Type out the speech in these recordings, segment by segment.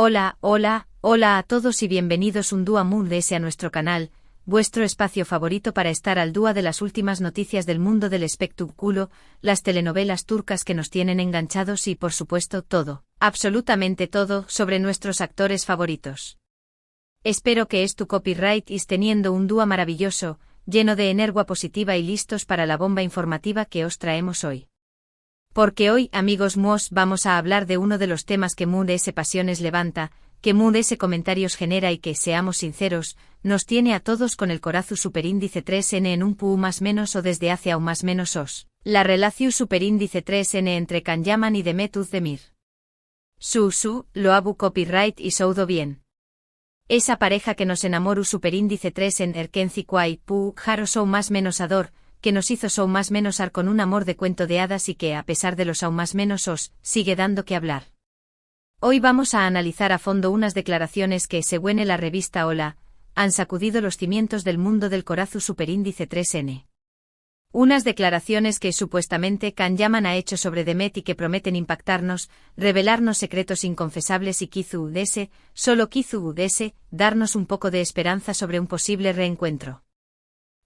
Hola, hola, hola a todos y bienvenidos un día más a nuestro canal, vuestro espacio favorito para estar al día de las últimas noticias del mundo del espectáculo, las telenovelas turcas que nos tienen enganchados y por supuesto todo, absolutamente todo, sobre nuestros actores favoritos. Espero que tu copyright is teniendo un día maravilloso, lleno de energía positiva y listos para la bomba informativa que os traemos hoy. Porque hoy, amigos míos, vamos a hablar de uno de los temas que Mood.es pasiones levanta, que Mood.es comentarios genera y que, seamos sinceros, nos tiene a todos con el corazón superíndice 3n en un pu más menos o desde hace aún más menos os. La relación superíndice 3n entre Can Yaman y Demet Özdemir. Lo habu copyright y soudo bien. Esa pareja que nos enamoró superíndice 3 en Erkenci Kwai pu jaro sou más menos ador, que nos hizo sou más menos ar con un amor de cuento de hadas y que, a pesar de los aún más menos os, sigue dando que hablar. Hoy vamos a analizar a fondo unas declaraciones que, según la revista Hola, han sacudido los cimientos del mundo del corazón superíndice 3n. Unas declaraciones que supuestamente Can Yaman ha hecho sobre Demet y que prometen impactarnos, revelarnos secretos inconfesables y solo darnos un poco de esperanza sobre un posible reencuentro.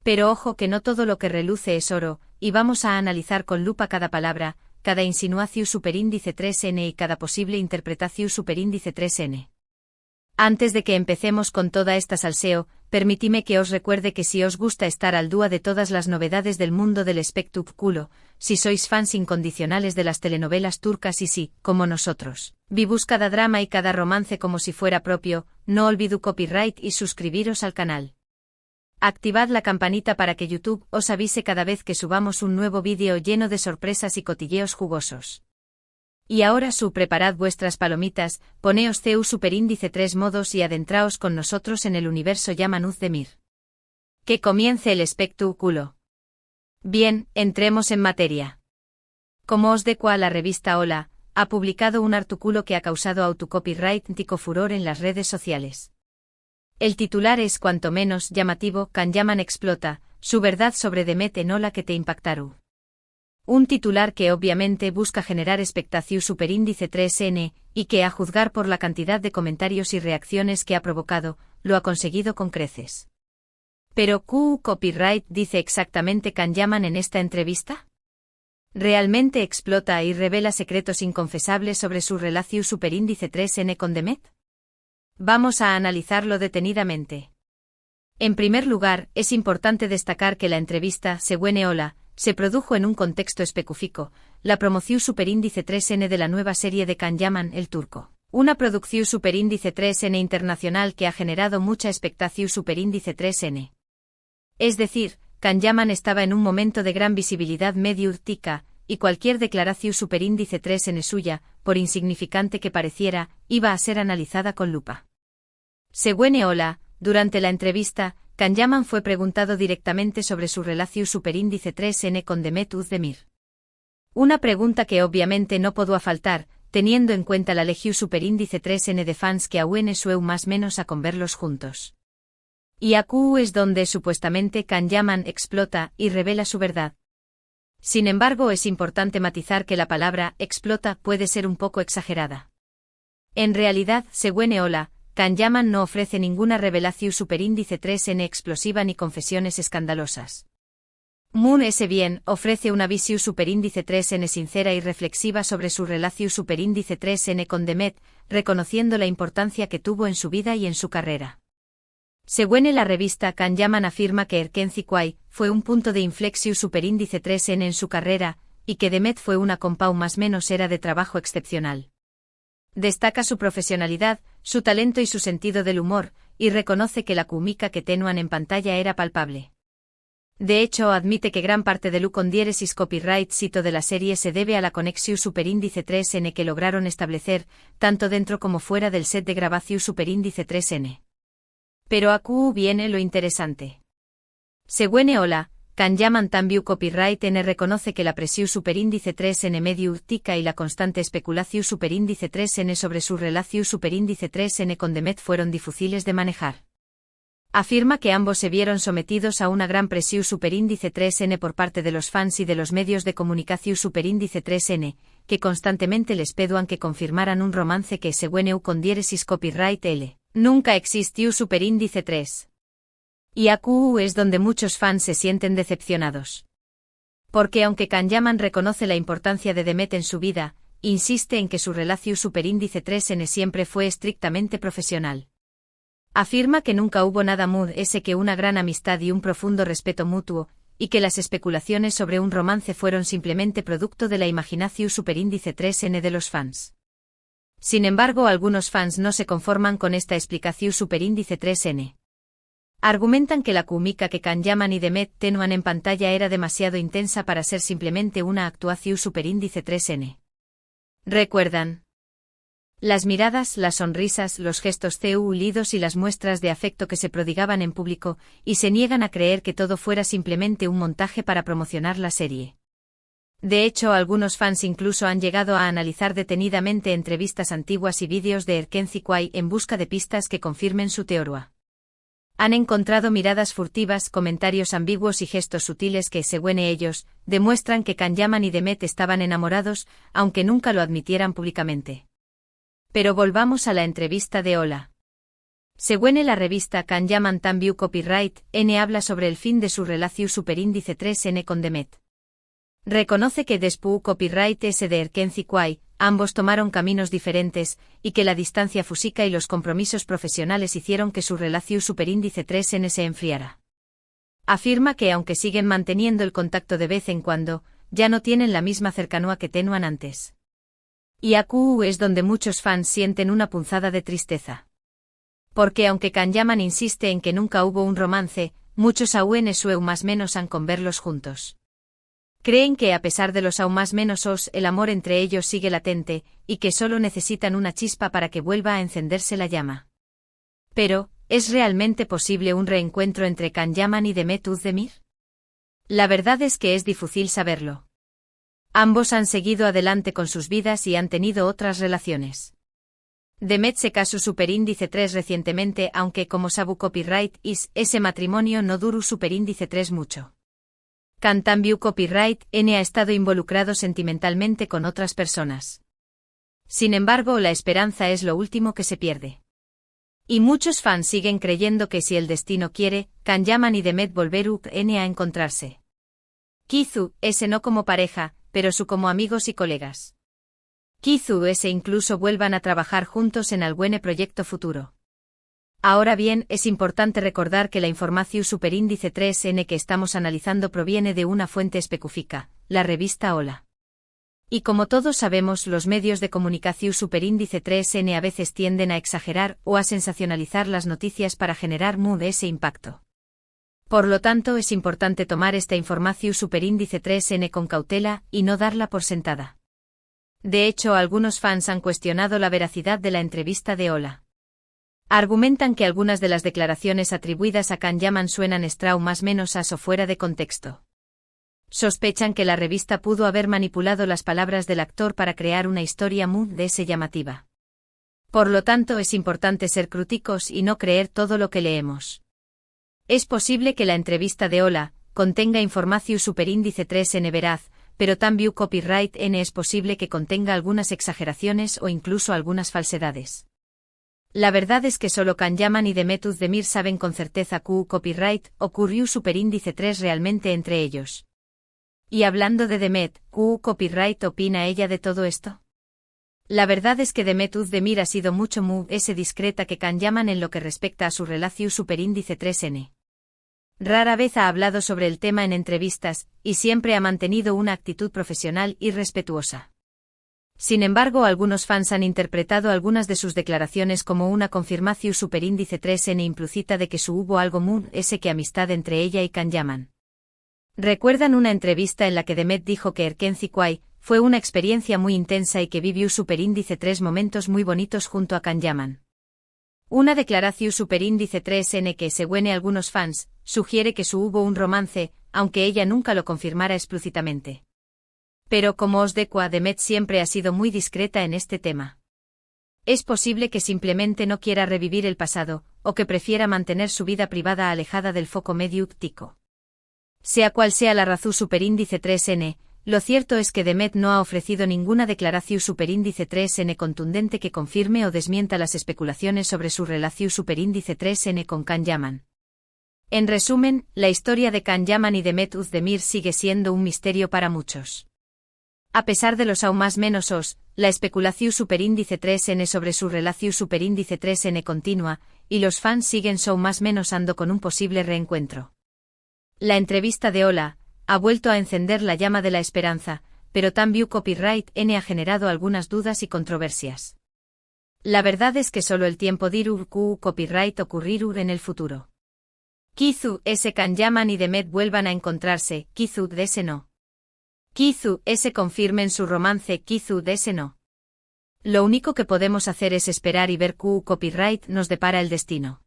Pero ojo que no todo lo que reluce es oro, y vamos a analizar con lupa cada palabra, cada insinuación superíndice 3n y cada posible interpretación superíndice 3n. Antes de que empecemos con toda esta salseo, permitidme que os recuerde que si os gusta estar al día de todas las novedades del mundo del espectáculo, si sois fans incondicionales de las telenovelas turcas y si, como nosotros, vivís cada drama y cada romance como si fuera propio, no olvidéis copyright y suscribiros al canal. Activad la campanita para que YouTube os avise cada vez que subamos un nuevo vídeo lleno de sorpresas y cotilleos jugosos. Y ahora preparad vuestras palomitas, poneos superíndice 3 modos y adentraos con nosotros en el universo Yaman Özdemir. Que comience el espectáculo. Bien, entremos en materia. Como os deco a la revista Hola, ha publicado un artículo que ha causado autocopyright y furor en las redes sociales. El titular es cuanto menos llamativo: Can Yaman explota, su verdad sobre Demet en Hola que te impactaru. Un titular que obviamente busca generar expectación superíndice 3n, y que a juzgar por la cantidad de comentarios y reacciones que ha provocado, lo ha conseguido con creces. Pero copyright dice exactamente Can Yaman en esta entrevista. ¿Realmente explota y revela secretos inconfesables sobre su relación superíndice 3n con Demet? Vamos a analizarlo detenidamente. En primer lugar, es importante destacar que la entrevista, según Hola, se produjo en un contexto específico, la promoción superíndice 3n de la nueva serie de Can Yaman, el turco. Una producción superíndice 3n internacional que ha generado mucha expectación superíndice 3n. Es decir, Can Yaman estaba en un momento de gran visibilidad mediática, y cualquier declaración superíndice 3n suya, por insignificante que pareciera, iba a ser analizada con lupa. Según Hola, durante la entrevista, Can Yaman fue preguntado directamente sobre su relación superíndice 3n con Demet Özdemir. Una pregunta que obviamente no podía faltar, teniendo en cuenta la legión superíndice 3n de fans que aún sueu más menos a converlos juntos. Y aquí es donde supuestamente Can Yaman explota y revela su verdad. Sin embargo, es importante matizar que la palabra explota puede ser un poco exagerada. En realidad, según Hola, Can Yaman no ofrece ninguna revelación superíndice 3n explosiva ni confesiones escandalosas. Mood.es bien ofrece una visión superíndice 3n sincera y reflexiva sobre su relación superíndice 3n con Demet, reconociendo la importancia que tuvo en su vida y en su carrera. Según la revista, Can Yaman afirma que Erkenci Kwai fue un punto de inflexión superíndice 3n en su carrera, y que Demet fue una compau más menos era de trabajo excepcional. Destaca su profesionalidad, su talento y su sentido del humor, y reconoce que la química que tenuan en pantalla era palpable. De hecho, admite que gran parte del condieresis copyright cito de la serie se debe a la conexión superíndice 3n que lograron establecer, tanto dentro como fuera del set de grabación superíndice 3n. Pero aquí viene lo interesante. Según Hola, Can Yaman también copyright n reconoce que la presión superíndice 3n mediática y la constante especulación superíndice 3n sobre su relación superíndice 3n con Demet fueron difíciles de manejar. Afirma que ambos se vieron sometidos a una gran presión superíndice 3n por parte de los fans y de los medios de comunicación superíndice 3n, que constantemente les peduan que confirmaran un romance que según eu con diéresis copyright L. Nunca existió superíndice 3. Y AQ es donde muchos fans se sienten decepcionados. Porque aunque Kanyaman reconoce la importancia de Demet en su vida, insiste en que su relación superíndice 3N siempre fue estrictamente profesional. Afirma que nunca hubo nada que una gran amistad y un profundo respeto mutuo, y que las especulaciones sobre un romance fueron simplemente producto de la imaginación superíndice 3N de los fans. Sin embargo, algunos fans no se conforman con esta explicación superíndice 3N. Argumentan que la química que Kanyaman y Demet tenían en pantalla era demasiado intensa para ser simplemente una actuación superíndice 3N. ¿Recuerdan? Las miradas, las sonrisas, los gestos lidos y las muestras de afecto que se prodigaban en público, y se niegan a creer que todo fuera simplemente un montaje para promocionar la serie. De hecho, algunos fans incluso han llegado a analizar detenidamente entrevistas antiguas y vídeos de Erkenci Kwai en busca de pistas que confirmen su teoría. Han encontrado miradas furtivas, comentarios ambiguos y gestos sutiles que, según ellos, demuestran que Kanyaman y Demet estaban enamorados, aunque nunca lo admitieran públicamente. Pero volvamos a la entrevista de Ola. Según la revista Kanyaman También Copyright N habla sobre el fin de su relación superíndice 3N con Demet. Reconoce que después Copyright S de Erkenci Kwai, ambos tomaron caminos diferentes, y que la distancia física y los compromisos profesionales hicieron que su relación superíndice 3N se enfriara. Afirma que aunque siguen manteniendo el contacto de vez en cuando, ya no tienen la misma cercanía que tenían antes. Y AQ es donde muchos fans sienten una punzada de tristeza. Porque aunque Kanyaman insiste en que nunca hubo un romance, muchos aún su más menos han con verlos juntos. Creen que a pesar de los aún más menos el amor entre ellos sigue latente, y que solo necesitan una chispa para que vuelva a encenderse la llama. Pero, ¿es realmente posible un reencuentro entre Kanyaman y Demet Özdemir? La verdad es que es difícil saberlo. Ambos han seguido adelante con sus vidas y han tenido otras relaciones. Demet se casó superíndice 3 recientemente, aunque como sabu copyright ese matrimonio no duró superíndice 3 mucho. También Copyright N ha estado involucrado sentimentalmente con otras personas. Sin embargo, la esperanza es lo último que se pierde. Y muchos fans siguen creyendo que si el destino quiere, Kanyaman y Demet volverán a encontrarse. Kizu, ese no como pareja, pero su como amigos y colegas. Kizu ese incluso vuelvan a trabajar juntos en algún proyecto futuro. Ahora bien, es importante recordar que la información superíndice 3N que estamos analizando proviene de una fuente específica, la revista Hola. Y como todos sabemos, los medios de comunicación superíndice 3N a veces tienden a exagerar o a sensacionalizar las noticias para generar ese impacto. Por lo tanto, es importante tomar esta información superíndice 3N con cautela y no darla por sentada. De hecho, algunos fans han cuestionado la veracidad de la entrevista de Hola. Argumentan que algunas de las declaraciones atribuidas a Kanyaman suenan más menos o fuera de contexto. Sospechan que la revista pudo haber manipulado las palabras del actor para crear una historia llamativa. Por lo tanto, es importante ser críticos y no creer todo lo que leemos. Es posible que la entrevista de Hola contenga información superíndice 3N veraz, pero también Copyright N es posible que contenga algunas exageraciones o incluso algunas falsedades. La verdad es que solo Kanyaman y Demet Özdemir saben con certeza que Copyright ocurrió superíndice 3 realmente entre ellos. Y hablando de Demet, ¿qué Copyright opina ella de todo esto? La verdad es que Demet Özdemir ha sido mucho discreta que Kanyaman en lo que respecta a su relación superíndice 3N. Rara vez ha hablado sobre el tema en entrevistas, y siempre ha mantenido una actitud profesional y respetuosa. Sin embargo, algunos fans han interpretado algunas de sus declaraciones como una confirmación superíndice 3N implícita de que hubo algo que amistad entre ella y Kanyaman. ¿Recuerdan una entrevista en la que Demet dijo que Erkenci Kwai fue una experiencia muy intensa y que vivió superíndice 3 momentos muy bonitos junto a Kanyaman? Una declaración superíndice 3N que, según algunos fans, sugiere que hubo un romance, aunque ella nunca lo confirmara explícitamente. Pero como os digo, Demet siempre ha sido muy discreta en este tema. Es posible que simplemente no quiera revivir el pasado, o que prefiera mantener su vida privada alejada del foco mediático. Sea cual sea la razón superíndice 3N, lo cierto es que Demet no ha ofrecido ninguna declaración superíndice 3N contundente que confirme o desmienta las especulaciones sobre su relación superíndice 3N con Can Yaman. En resumen, la historia de Can Yaman y Demet Özdemir sigue siendo un misterio para muchos. A pesar de los aún más menos os, la especulación superíndice 3N sobre su relación superíndice 3N continua, y los fans siguen aún más menos ando con un posible reencuentro. La entrevista de Ola ha vuelto a encender la llama de la esperanza, pero también Copyright N ha generado algunas dudas y controversias. La verdad es que solo el tiempo dirá que Copyright ocurrirá en el futuro. Quizá ese Can Yaman y Demet vuelvan a encontrarse, quizá de ese no. Quizá ese confirmen su romance, quizá de ese no. Lo único que podemos hacer es esperar y ver qué Copyright nos depara el destino.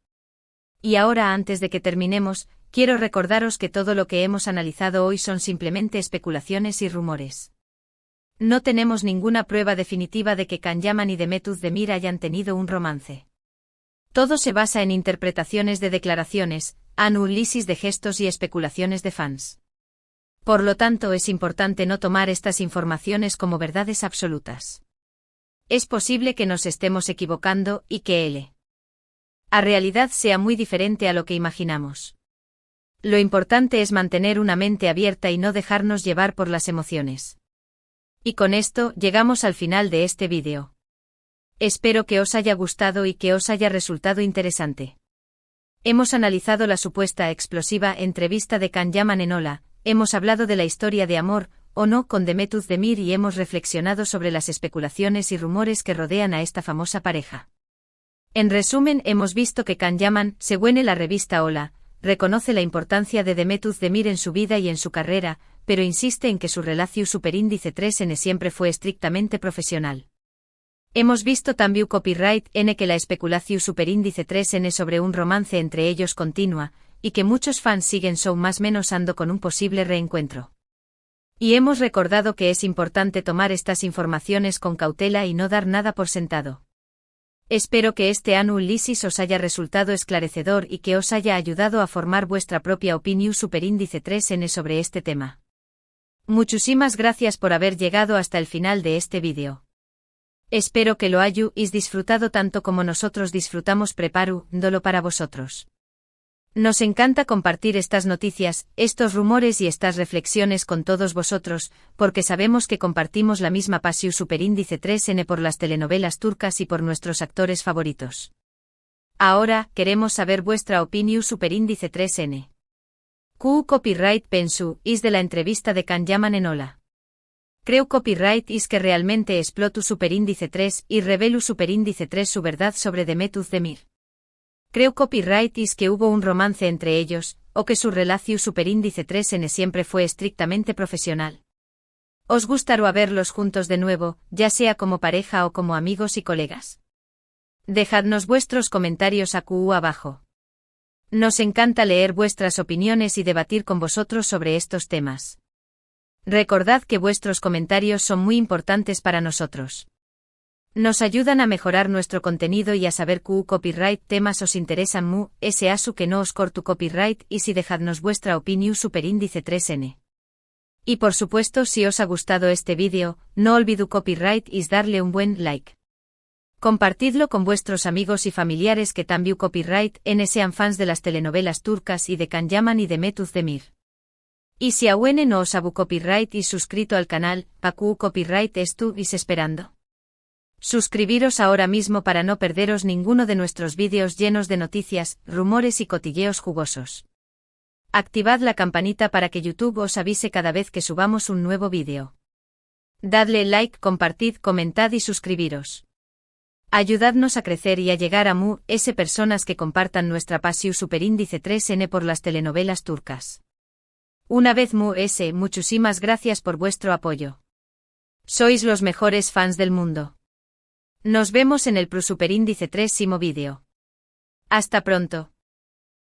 Y ahora, antes de que terminemos, quiero recordaros que todo lo que hemos analizado hoy son simplemente especulaciones y rumores. No tenemos ninguna prueba definitiva de que Can Yaman y Demet Özdemir hayan tenido un romance. Todo se basa en interpretaciones de declaraciones, análisis de gestos y especulaciones de fans. Por lo tanto, es importante no tomar estas informaciones como verdades absolutas. Es posible que nos estemos equivocando y que la realidad sea muy diferente a lo que imaginamos. Lo importante es mantener una mente abierta y no dejarnos llevar por las emociones. Y con esto llegamos al final de este vídeo. Espero que os haya gustado y que os haya resultado interesante. Hemos analizado la supuesta explosiva entrevista de Can Yaman en Ola, hemos hablado de la historia de amor o no con Demet Özdemir y hemos reflexionado sobre las especulaciones y rumores que rodean a esta famosa pareja. En resumen, hemos visto que Can Yaman, según la revista Ola, reconoce la importancia de Demet Özdemir en su vida y en su carrera, pero insiste en que su relación superíndice 3N siempre fue estrictamente profesional. Hemos visto también Copyright N que la especulación superíndice 3N sobre un romance entre ellos continua, y que muchos fans siguen aún más menos ando con un posible reencuentro. Y hemos recordado que es importante tomar estas informaciones con cautela y no dar nada por sentado. Espero que este análisis os haya resultado esclarecedor y que os haya ayudado a formar vuestra propia opinión superíndice 3N sobre este tema. Muchísimas gracias por haber llegado hasta el final de este vídeo. Espero que lo hayáis disfrutado tanto como nosotros disfrutamos preparándolo para vosotros. Nos encanta compartir estas noticias, estos rumores y estas reflexiones con todos vosotros, porque sabemos que compartimos la misma pasión superíndice 3N por las telenovelas turcas y por nuestros actores favoritos. Ahora, queremos saber vuestra opinión superíndice 3N. ¿Qué copyright pensáis de la entrevista de Can Yaman en Ola? Creo copyright is que realmente explotó superíndice 3 y reveló superíndice 3 su verdad sobre Demet Özdemir. Creo copyright is que hubo un romance entre ellos, o que su relación superíndice 3N siempre fue estrictamente profesional. ¿Os gustaría verlos juntos de nuevo, ya sea como pareja o como amigos y colegas? Dejadnos vuestros comentarios abajo. Nos encanta leer vuestras opiniones y debatir con vosotros sobre estos temas. Recordad que vuestros comentarios son muy importantes para nosotros. Nos ayudan a mejorar nuestro contenido y a saber qué copyright temas os interesan asu que no os corto copyright y si dejadnos vuestra opinión superíndice 3N. Y por supuesto, si os ha gustado este vídeo, no olvidéis copyright y darle un buen like. Compartidlo con vuestros amigos y familiares que también copyright N sean fans de las telenovelas turcas y de Can Yaman y Demet Özdemir. Y si aún no os habu copyright y suscrito al canal, pacu copyright estuvís esperando. Suscribiros ahora mismo para no perderos ninguno de nuestros vídeos llenos de noticias, rumores y cotilleos jugosos. Activad la campanita para que YouTube os avise cada vez que subamos un nuevo vídeo. Dadle like, compartid, comentad y suscribiros. Ayudadnos a crecer y a llegar a personas que compartan nuestra pasión superíndice 3N por las telenovelas turcas. Una vez muchísimas gracias por vuestro apoyo. Sois los mejores fans del mundo. Nos vemos en el superíndice 3º vídeo. Hasta pronto.